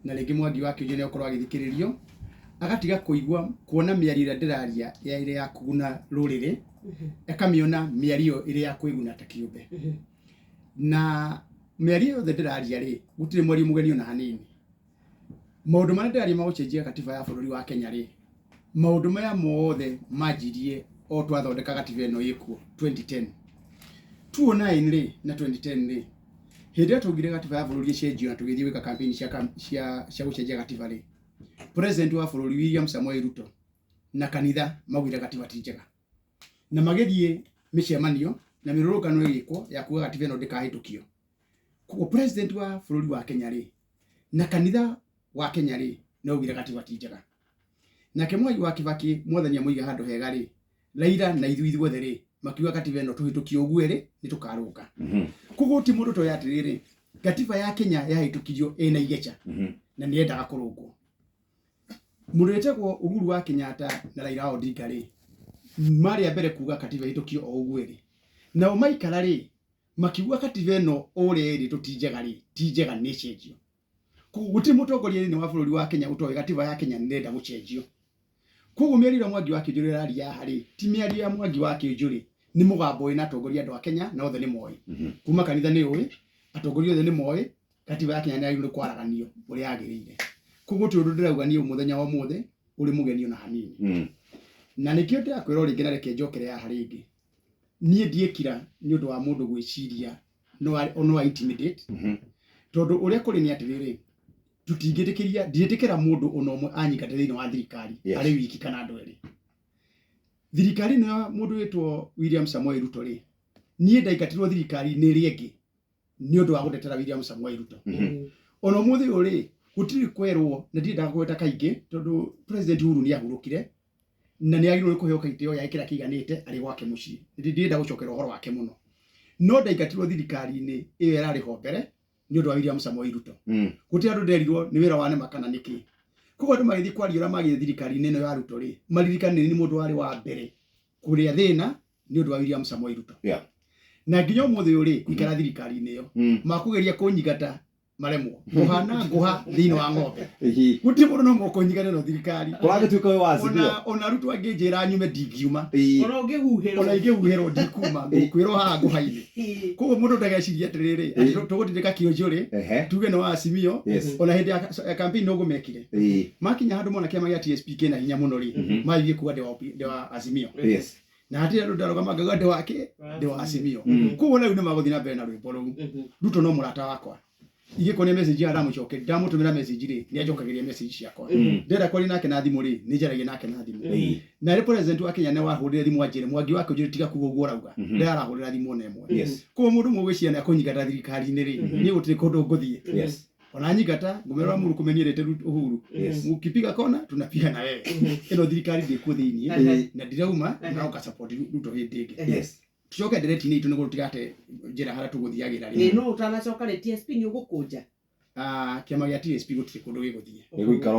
na rĩngĩ Mwangi wa Kiunjuri nĩ ũkorwo agĩthikĩrĩrio agatiga kũigua kuona mĩario ĩrĩa ndĩraria ĩrĩa ya kũguna rũrĩrĩ akamĩona mĩario ĩrĩa ya kwĩguna ta kĩũmbe. Na mĩario yothe ndĩraria rĩ gũtirĩ mwario mũgeni ona hanini. Maũndũ marĩa ndĩraria ma gũcenjia katiba ya bũrũri wa Kenya rĩ, maũndũ maya mothe manjirie o twathondeka katiba ĩno ĩkuo 2010 2009 rĩ na 2010 rĩ, hĩndĩ ĩrĩa twaugire katiba ya bũrũri ĩcenjio na tũgĩthiĩ gwĩka kampeni cia gũcenjia katiba rĩ, President wa bũrũri William Ruto na kanitha maugire katiba ti njega, na magĩthiĩ mĩcemanio na mĩrũrũngano ĩgĩkwo ya kuga katiba ĩno ndĩkahĩtũkio. Koguo President wa bũrũri wa Kenya rĩ na kanitha wa Kenya rĩ naugire katiba ti njega. Nake Mwai wa Kibaki mwathani amũiga handũ hega rĩ, Raila na ithuothe rĩ makiuga katiba ĩno tũhĩtũkie ũguo rĩ nĩ tũkarũka. Koguo ti mũndũ toya atĩrĩrĩ katiba ya Kenya yahĩtũkirio ĩna igeca na nĩ yendaga kũrũngwo. Mũndũ wĩtagwo Uhuru wa Kenyatta na Raila Odinga rĩ marĩ ambere kuga katiba ĩhĩtũkio o ũguo rĩ, nao maikara rĩ makiuga katiba ĩno ũrĩa ĩrĩ tũtinjega rĩ ti njega nĩ cenjio. Koguo gũtirĩ mũtongoria thĩinĩ wa bũrũri wa Kenya ũtoĩ katiba ya Kenya nĩrenda gũcenjio. Koguo mĩario Mwangi wa Kiunjuri araria harĩ ti mĩario ya Mwangi wa Kiunjuri, nĩ mũgambo wĩna atongoria andũ a Kenya na othe nĩ moĩ. Kuma kanitha nĩ ũĩ, atongoria othe nĩ moĩ katiba ya Kenya nĩ yagĩrĩirwo kwaraganio ũrĩa yagĩrĩire. Koguo ti ũndũ ndĩrauga niĩ mũthenya wa ũmũthĩ ũrĩ mũgeni ona hanini. Na nĩkĩo ndĩrakwĩra rĩngĩ na reke njokere haha rĩngĩ, niĩ ndiĩkira nĩ ũndũ wa mũndũ gwĩciria no intimidate, tondũ ũrĩa kũrĩ nĩ atĩrĩrĩ tũtingĩtĩkĩria ndiĩtĩkĩra mũndũ ona ũmwe anyingate thĩinĩ wa thirikari arĩ wiki kana andũ erĩ. Thirikari nĩ mũndũ wĩtwo William Ruto rĩ niĩ ndaingatirwo thirikari nĩ ĩrĩa ĩngĩ nĩ ũndũ wa gũtetera William Ruto. Ona ũmũthĩ ũyũ rĩ gũtirĩ kwerwo na ndiendaga gweta kaingĩ tondũ President Uhuru nĩ ahurũkire na nĩ agĩrĩirwo kũheo gĩtĩo ya kĩrĩa kĩiganĩte arĩ gwake mũciĩ. Ndienda gũcokera ũhoro wake mũno, no ndaingatirwo thirikari-inĩ ĩyo yarĩ ho mbere nĩ ũndũ wa William Ruto. Gũtirĩ andũ nderirwo nĩ wĩra wa nema kana nĩkĩ. Koguo andũ magĩthiĩ kwaria ũrĩa magĩthiĩ thirikari-inĩ ĩno ya Ruto rĩ maririkane nĩ mũndũ warĩ wa mbere kũrĩa thĩna nĩ ũndũ wa William Ruto. Na nginya ũmũthĩ ũyũ rĩ ikara thirikari-inĩ ĩyo makũgeria kũnyigata maremwo ũhana ngũha thĩinĩ wa ng'ombe. Gũtirĩ mũndũ no mũkũnyigana no thirikari ũragĩtuĩka wĩ wazi ona Ruto angĩnjĩra nyume ndingiuma ona ũngĩhuhĩrwo ndikuma ngũkwĩrwo haha ngũha-inĩ. Koguo mũndũ ndageciria atĩrĩrĩ tũgũtindĩka Kiunjuri tuge nĩ wa Azimio ona hĩndĩ ya campaign no gũmekire makinya handũ mona kĩama gĩa TSP kĩna hinya mũno rĩ maigire kuga ndĩ wa Azimio na hatirĩ andũ ndarũgama ngauga ndĩ wa Azimio. Koguo rĩu nĩ magũthiĩ na mbere na rwĩmbo rũu. Ruto no mũrata wakwa ingĩkora message ya ndamũcoke ndamũtũmĩra message rĩ nĩ ajokagĩria message ciakwa. Ndĩrenda kwaria nake na thimũ rĩ nĩ njaragia nake na thimũ. Na President wa Kenya nĩ wahũrĩre thimũ anjĩre Mwangi wa Kiunjuri tiga kuga ũguo ũrauga ndarahũrĩra thimũ ona ĩmwe. Koguo mũndũ mũgwĩciria nĩ akũnyingata thirikari-inĩ rĩ niĩ gũtirĩ kũndũ ngũthiĩ. Ona nyingata ngũmera mũrũ kũmenyerete Uhuru ukipiga kona tunapiga na wewe. Ĩno thirikari ndĩkuo thĩinĩ na ndirauma na ũka support Ruto hĩndĩ ĩngĩ. Tucoke ndereti-inĩ itũ nĩguo tũtigate njĩra harĩa tũgũthiagĩra rĩ. No ũtanacoka rĩ TSP nĩ ũgũkũnja. Kĩama gĩa TSP gũtirĩ kũndũ gĩgũthiĩ. Gĩgũikara